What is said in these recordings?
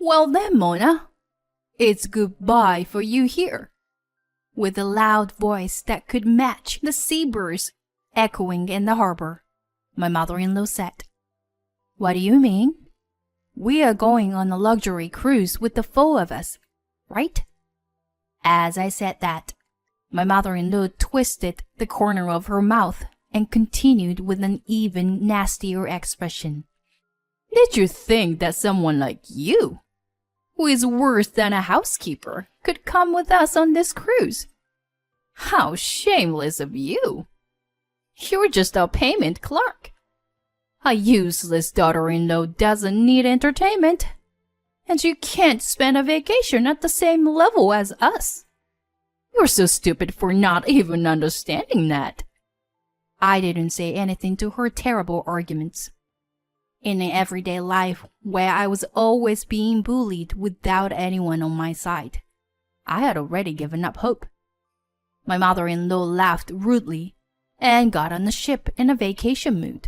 Well then, Mona, it's goodbye for you here. With a loud voice that could match the seabirds echoing in the harbor, my mother-in-law said, What do you mean? We are going on a luxury cruise with the four of us, right? As I said that, my mother-in-law twisted the corner of her mouth and continued with an even nastier expression. Did you think that someone like you, who is worse than a housekeeper, could come with us on this cruise? How shameless of you! You're just a payment clerk. A useless daughter-in-law doesn't need entertainment, and you can't spend a vacation at the same level as us. You're so stupid for not even understanding that. I didn't say anything to her terrible arguments. In an everyday life where I was always being bullied without anyone on my side, I had already given up hope. My mother-in-law laughed rudely and got on the ship in a vacation mood.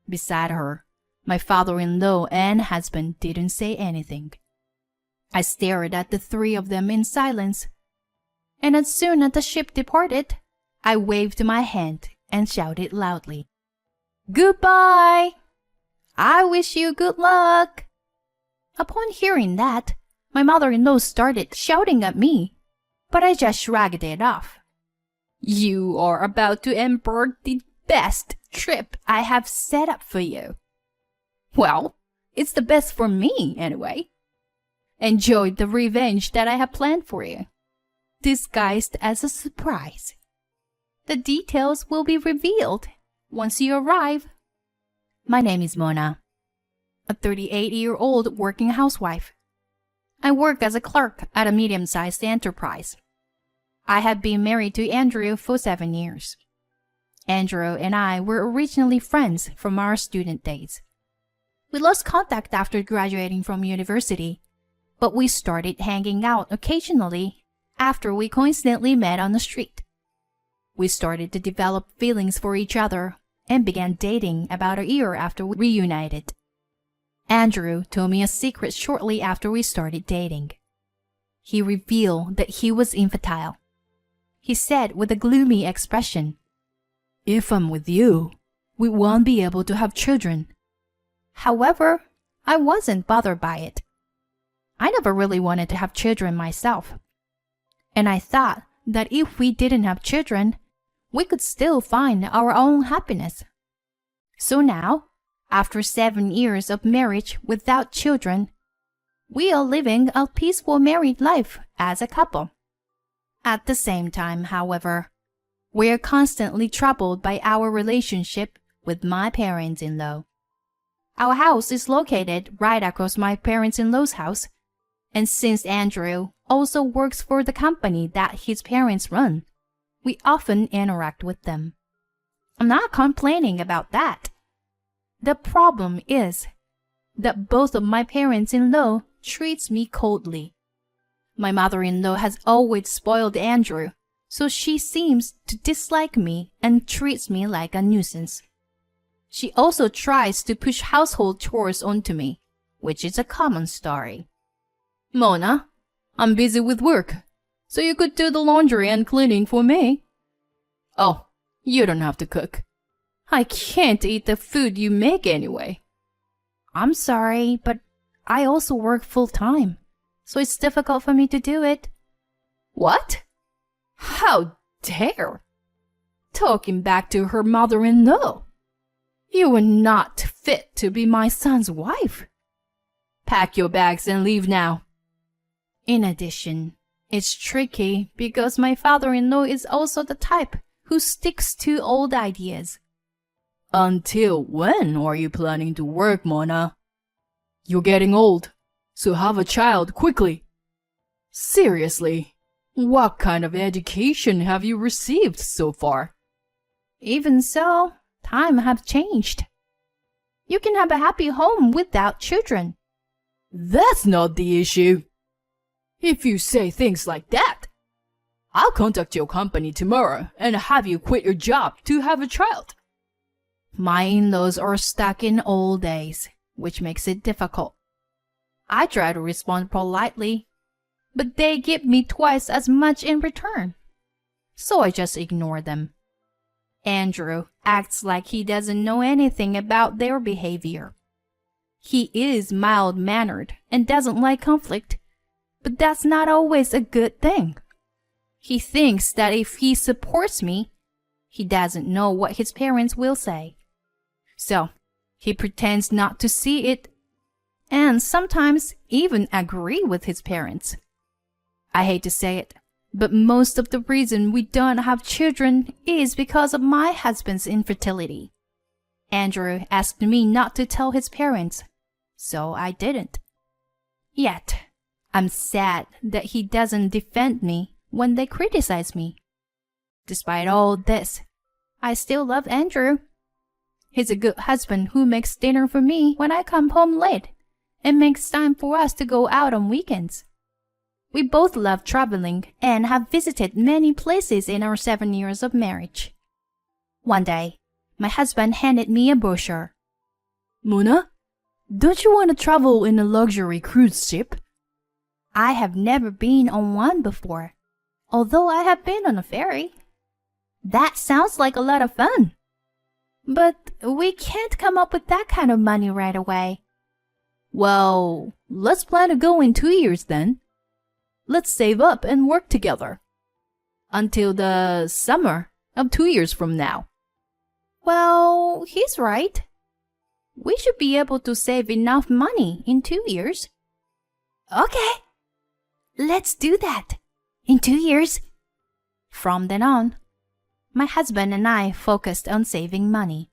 Beside her, my father-in-law and husband didn't say anything. I stared at the three of them in silence, and as soon as the ship departed, I waved my hand and shouted loudly, Goodbye! I wish you good luck! Upon hearing that, my mother-in-law started shouting at me, but I just shrugged it off. You are about to embark the best trip I have set up for you. Well, it's the best for me anyway. Enjoy the revenge that I have planned for you, disguised as a surprise. The details will be revealed once you arrive. My name is Mona, a 38-year-old working housewife. I work as a clerk at a medium-sized enterprise. I have been married to Andrew for 7 years. Andrew and I were originally friends from our student days. We lost contact after graduating from university, but we started hanging out occasionally after we coincidentally met on the street. We started to develop feelings for each other and began dating about a year after we reunited. Andrew told me a secret shortly after we started dating. He revealed that he was infertile. He said with a gloomy expression, If I'm with you, we won't be able to have children. However, I wasn't bothered by it. I never really wanted to have children myself. And I thought that if we didn't have children, we could still find our own happiness. So now, after 7 years of marriage without children, we are living a peaceful married life as a couple. At the same time, however, we are constantly troubled by our relationship with my parents-in-law. Our house is located right across my parents-in-law's house, and since Andrew also works for the company that his parents run, we often interact with them. I'm not complaining about that. The problem is that both of my parents-in-law treats me coldly. My mother-in-law has always spoiled Andrew, so she seems to dislike me and treats me like a nuisance. She also tries to push household chores onto me, which is a common story. Mona, I'm busy with work, so you could do the laundry and cleaning for me. Oh, you don't have to cook. I can't eat the food you make anyway. I'm sorry, but I also work full-time, so it's difficult for me to do it. What? How dare! Talking back to her mother-in-law. You are not fit to be my son's wife. Pack your bags and leave now. In addition, it's tricky because my father-in-law is also the type who sticks to old ideas. Until when are you planning to work, Mona? You're getting old, so have a child quickly. Seriously, what kind of education have you received so far? Even so, times have changed. You can have a happy home without children. That's not the issue. If you say things like that, I'll contact your company tomorrow and have you quit your job to have a child. My in-laws are stuck in old days, which makes it difficult. I try to respond politely, but they give me twice as much in return. So I just ignore them. Andrew acts like he doesn't know anything about their behavior. He is mild-mannered and doesn't like conflict, but that's not always a good thing. He thinks that if he supports me, he doesn't know what his parents will say. So, he pretends not to see it, and sometimes even agree with his parents. I hate to say it, but most of the reason we don't have children is because of my husband's infertility. Andrew asked me not to tell his parents, so I didn't. Yet, I'm sad that he doesn't defend me when they criticize me. Despite all this, I still love Andrew. He's a good husband who makes dinner for me when I come home late and makes time for us to go out on weekends. We both love traveling and have visited many places in our 7 years of marriage. One day, my husband handed me a brochure. Mona, don't you want to travel in a luxury cruise ship? I have never been on one before, although I have been on a ferry. That sounds like a lot of fun. But we can't come up with that kind of money right away. Well, let's plan to go in 2 years then. Let's save up and work together. Until the summer of 2 years from now. Well, he's right. We should be able to save enough money in 2 years. Okay. Let's do that. In 2 years. From then on, my husband and I focused on saving money.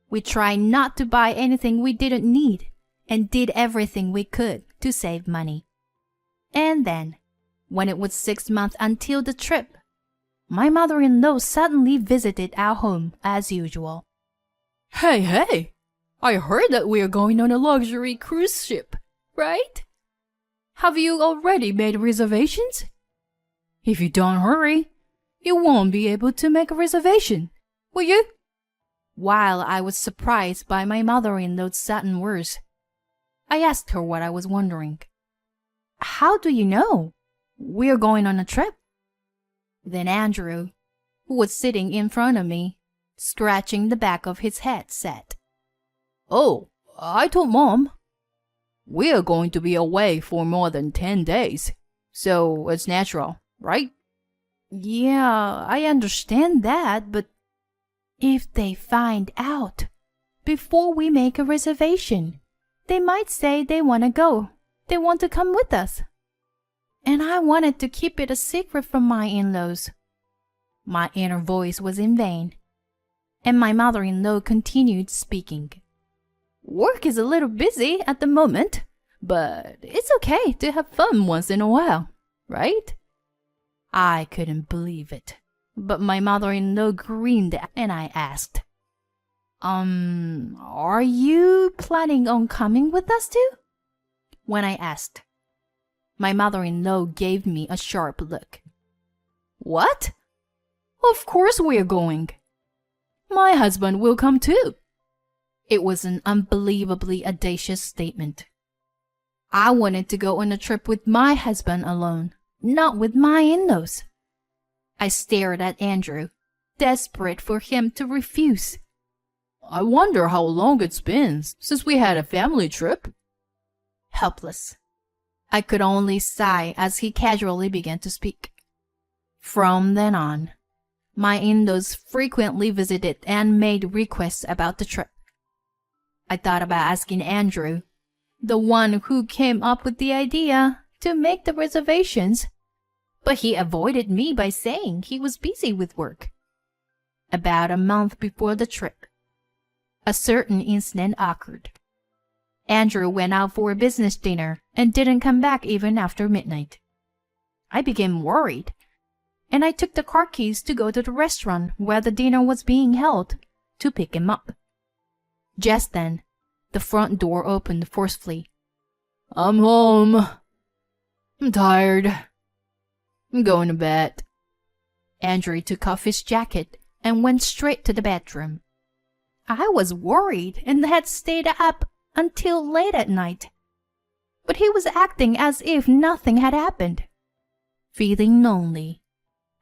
We tried not to buy anything we didn't need and did everything we could to save money. And then, when it was 6 months until the trip, my mother-in-law suddenly visited our home as usual. Hey, I heard that we are going on a luxury cruise ship, right? Have you already made reservations? If you don't hurry, you won't be able to make a reservation, will you? While I was surprised by my mother-in-law's sudden words, I asked her what I was wondering. How do you know? We're going on a trip. Then Andrew, who was sitting in front of me, scratching the back of his head, said, Oh, I told Mom. We're going to be away for more than 10 days, so it's natural, right? Yeah, I understand that, but if they find out before we make a reservation, they might say they want to go. They want to come with us. And I wanted to keep it a secret from my in-laws. My inner voice was in vain, and my mother-in-law continued speaking. Work is a little busy at the moment, but it's okay to have fun once in a while, right? I couldn't believe it, but my mother-in-law grinned and I asked, are you planning on coming with us too? When I asked, my mother-in-law gave me a sharp look. What? Of course we're going. My husband will come too. It was an unbelievably audacious statement. I wanted to go on a trip with my husband alone, not with my in-laws. I stared at Andrew, desperate for him to refuse. I wonder how long it's been since we had a family trip. Helpless, I could only sigh as he casually began to speak. From then on, my in-laws frequently visited and made requests about the trip. I thought about asking Andrew, the one who came up with the idea, to make the reservations, but he avoided me by saying he was busy with work. About a month before the trip, a certain incident occurred. Andrew went out for a business dinner and didn't come back even after midnight. I became worried, and I took the car keys to go to the restaurant where the dinner was being held to pick him up. Just then, the front door opened forcefully. I'm home. I'm tired. I'm going to bed. Andrew took off his jacket and went straight to the bedroom. I was worried and had stayed up until late at night. But but he was acting as if nothing had happened. Feeling lonely,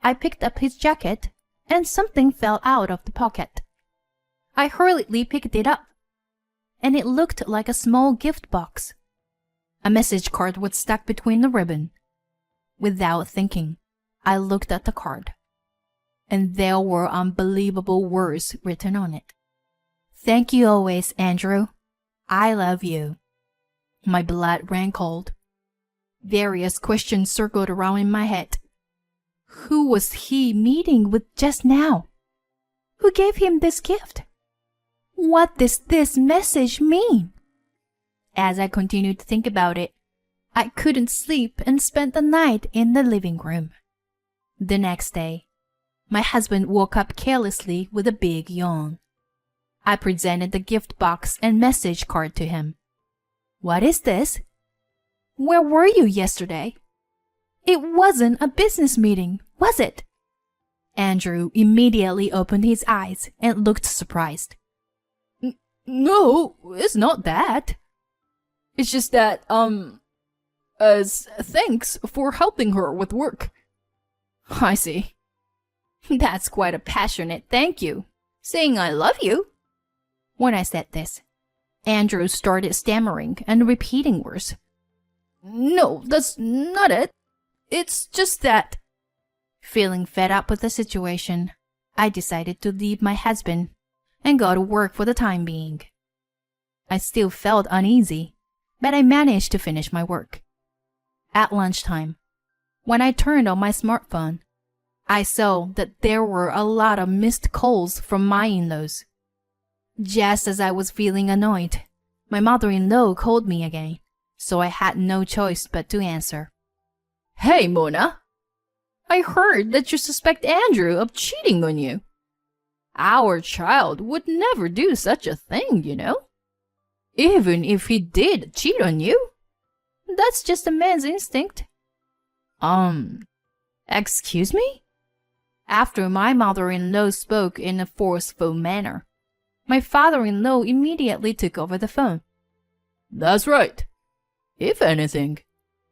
I picked up his jacket and something fell out of the pocket. I hurriedly picked it up, and it looked like a small gift box. A message card was stuck between the ribbon. Without thinking, I looked at the card, and there were unbelievable words written on it. Thank you always, Andrew. I love you. My blood ran cold. Various questions circled around in my head. Who was he meeting with just now? Who gave him this gift? What does this message mean? As I continued to think about it, I couldn't sleep and spent the night in the living room. The next day, my husband woke up carelessly with a big yawn. I presented the gift box and message card to him. What is this? Where were you yesterday? It wasn't a business meeting, was it? Andrew immediately opened his eyes and looked surprised. No, it's not that. It's just that, as thanks for helping her with work. I see. That's quite a passionate thank you, saying I love you. When I said this, Andrew started stammering and repeating words. No, that's not it. It's just that. Feeling fed up with the situation, I decided to leave my husband and go to work for the time being. I still felt uneasy, but I managed to finish my work. At lunchtime, when I turned on my smartphone, I saw that there were a lot of missed calls from my in-laws. Just as I was feeling annoyed, my mother-in-law called me again, so I had no choice but to answer. Hey, Mona. I heard that you suspect Andrew of cheating on you. Our child would never do such a thing, you know. Even if he did cheat on you. That's just a man's instinct. Excuse me? After my mother-in-law spoke in a forceful manner, my father-in-law immediately took over the phone. That's right. If anything,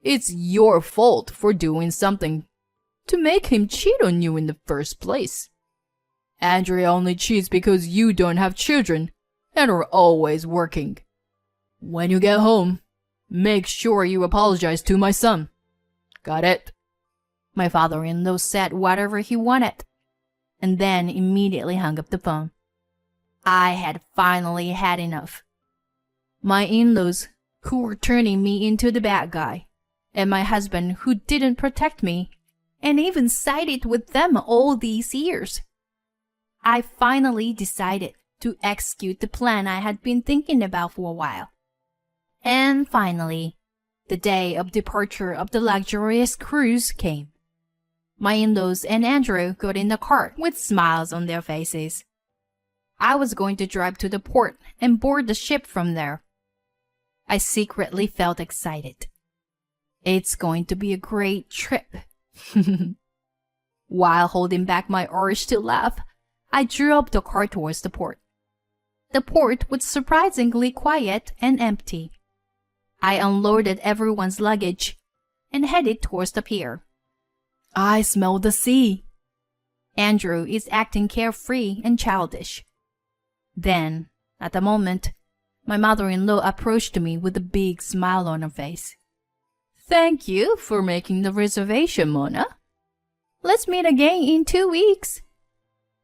it's your fault for doing something to make him cheat on you in the first place. Andrea only cheats because you don't have children and are always working. When you get home, make sure you apologize to my son. Got it? My father-in-law said whatever he wanted, and then immediately hung up the phone. I had finally had enough. My in-laws, who were turning me into the bad guy, and my husband, who didn't protect me, and even sided with them all these years. I finally decided to execute the plan I had been thinking about for a while. And finally, the day of departure of the luxurious cruise came. My in-laws and Andrew got in the cart with smiles on their faces. I was going to drive to the port and board the ship from there. I secretly felt excited. It's going to be a great trip. While holding back my urge to laugh, I drew up the car towards the port. The port was surprisingly quiet and empty. I unloaded everyone's luggage and headed towards the pier. I smell the sea. Andrew is acting carefree and childish. Then, at the moment, my mother-in-law approached me with a big smile on her face. Thank you for making the reservation, Mona. Let's meet again in 2 weeks.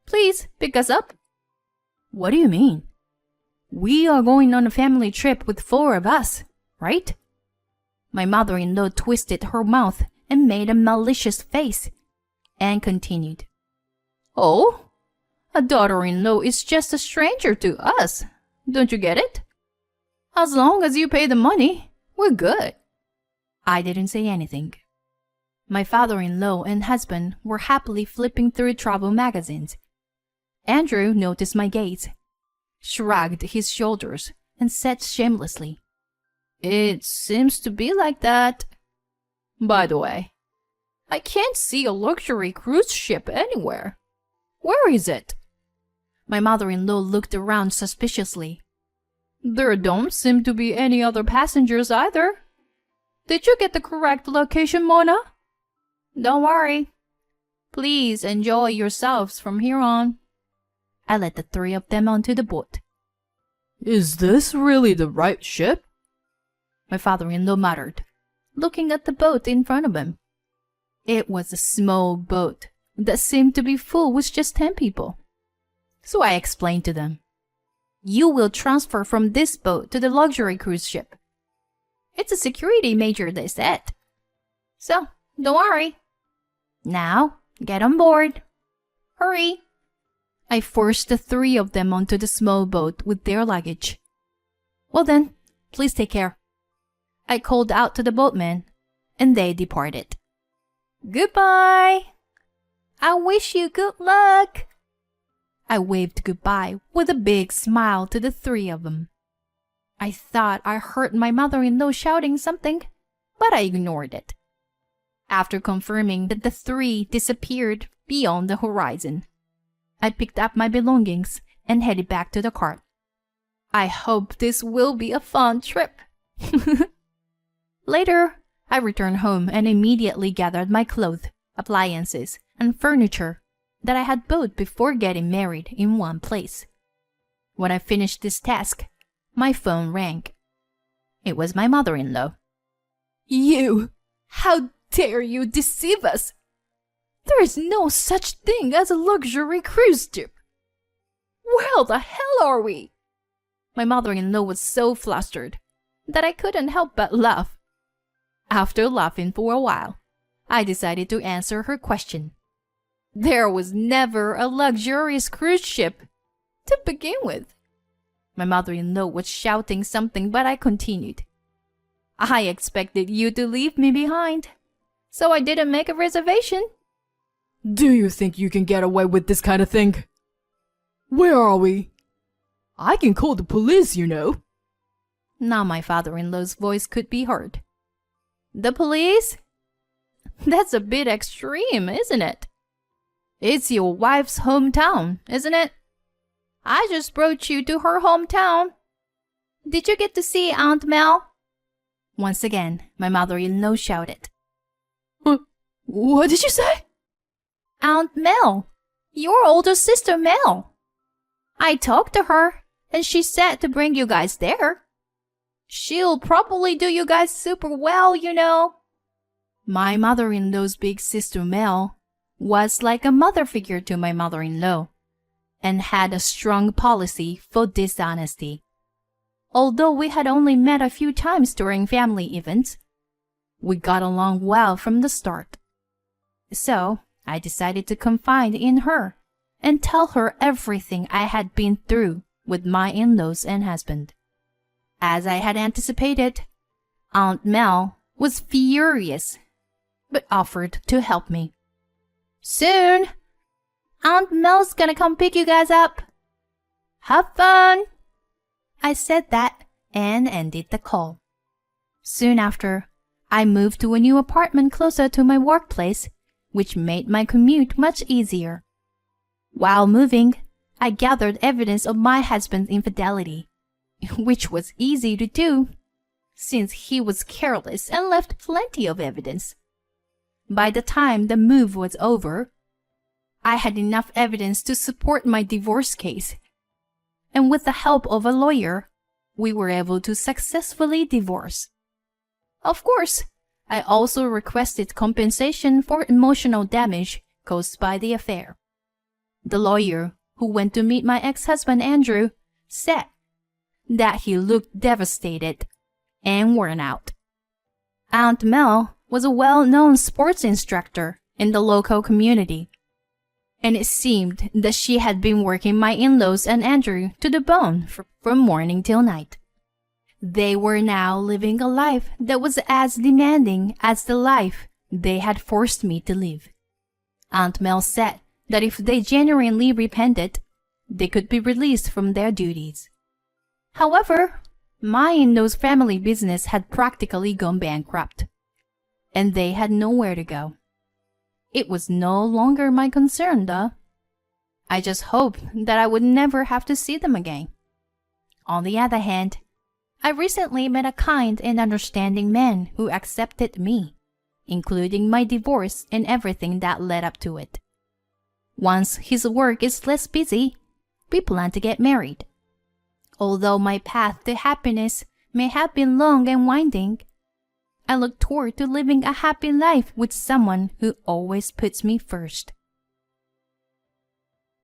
Please pick us up. What do you mean? We are going on a family trip with 4 of us, right? My mother-in-law twisted her mouth and made a malicious face, and continued. Oh, a daughter-in-law is just a stranger to us. Don't you get it? As long as you pay the money, we're good. I didn't say anything. My father-in-law and husband were happily flipping through travel magazines. Andrew noticed my gaze, shrugged his shoulders, and said shamelessly, It seems to be like that. By the way, I can't see a luxury cruise ship anywhere. Where is it? My mother-in-law looked around suspiciously. There don't seem to be any other passengers either. Did you get the correct location, Mona? Don't worry. Please enjoy yourselves from here on. I led the three of them onto the boat. Is this really the right ship? My father-in-law muttered, looking at the boat in front of him. It was a small boat that seemed to be full with just 10 people. So I explained to them. You will transfer from this boat to the luxury cruise ship. It's a security major, they said. So, don't worry. Now, get on board. Hurry. I forced the three of them onto the small boat with their luggage. Well then, please take care. I called out to the boatmen, and they departed. Goodbye. I wish you good luck. I waved goodbye with a big smile to the three of them. I thought I heard my mother-in-law shouting something, but I ignored it. After confirming that the three disappeared beyond the horizon, I picked up my belongings and headed back to the cart. I hope this will be a fun trip. Later, I returned home and immediately gathered my clothes, appliances, and furniture that I had bought before getting married in one place. When I finished this task, my phone rang. It was my mother-in-law. You! How dare you deceive us? There is no such thing as a luxury cruise ship. Where the hell are we? My mother-in-law was so flustered that I couldn't help but laugh. After laughing for a while, I decided to answer her question. There was never a luxurious cruise ship to begin with. My mother-in-law was shouting something, but I continued. I expected you to leave me behind, so I didn't make a reservation. Do you think you can get away with this kind of thing? Where are we? I can call the police, you know. Now my father-in-law's voice could be heard. The police? That's a bit extreme, isn't it? It's your wife's hometown, isn't it? I just brought you to her hometown. Did you get to see Aunt Mel? Once again, my mother-in-law shouted. What did you say? Aunt Mel, your older sister Mel. I talked to her, and she said to bring you guys there. She'll probably do you guys super well, you know. My mother-in-law's big sister Mel was like a mother figure to my mother-in-law and had a strong policy for dishonesty. Although we had only met a few times during family events, we got along well from the start. So I decided to confide in her and tell her everything I had been through with my in-laws and husband. As I had anticipated, Aunt Mel was furious, but offered to help me. Soon, Aunt Mel's gonna come pick you guys up. Have fun! I said that and ended the call. Soon after, I moved to a new apartment closer to my workplace, which made my commute much easier. While moving, I gathered evidence of my husband's infidelity, which was easy to do, since he was careless and left plenty of evidence. By the time the move was over, I had enough evidence to support my divorce case, and with the help of a lawyer, we were able to successfully divorce. Of course, I also requested compensation for emotional damage caused by the affair. The lawyer, who went to meet my ex-husband Andrew, said that he looked devastated and worn out. Aunt Mel was a well-known sports instructor in the local community, and it seemed that she had been working my in-laws and Andrew to the bone from morning till night. They were now living a life that was as demanding as the life they had forced me to live. Aunt Mel said that if they genuinely repented, they could be released from their duties. However, my in-laws' family business had practically gone bankrupt, and they had nowhere to go. It was no longer my concern, though. I just hoped that I would never have to see them again. On the other hand, I recently met a kind and understanding man who accepted me, including my divorce and everything that led up to it. Once his work is less busy, we plan to get married. Although my path to happiness may have been long and winding, I look toward to living a happy life with someone who always puts me first.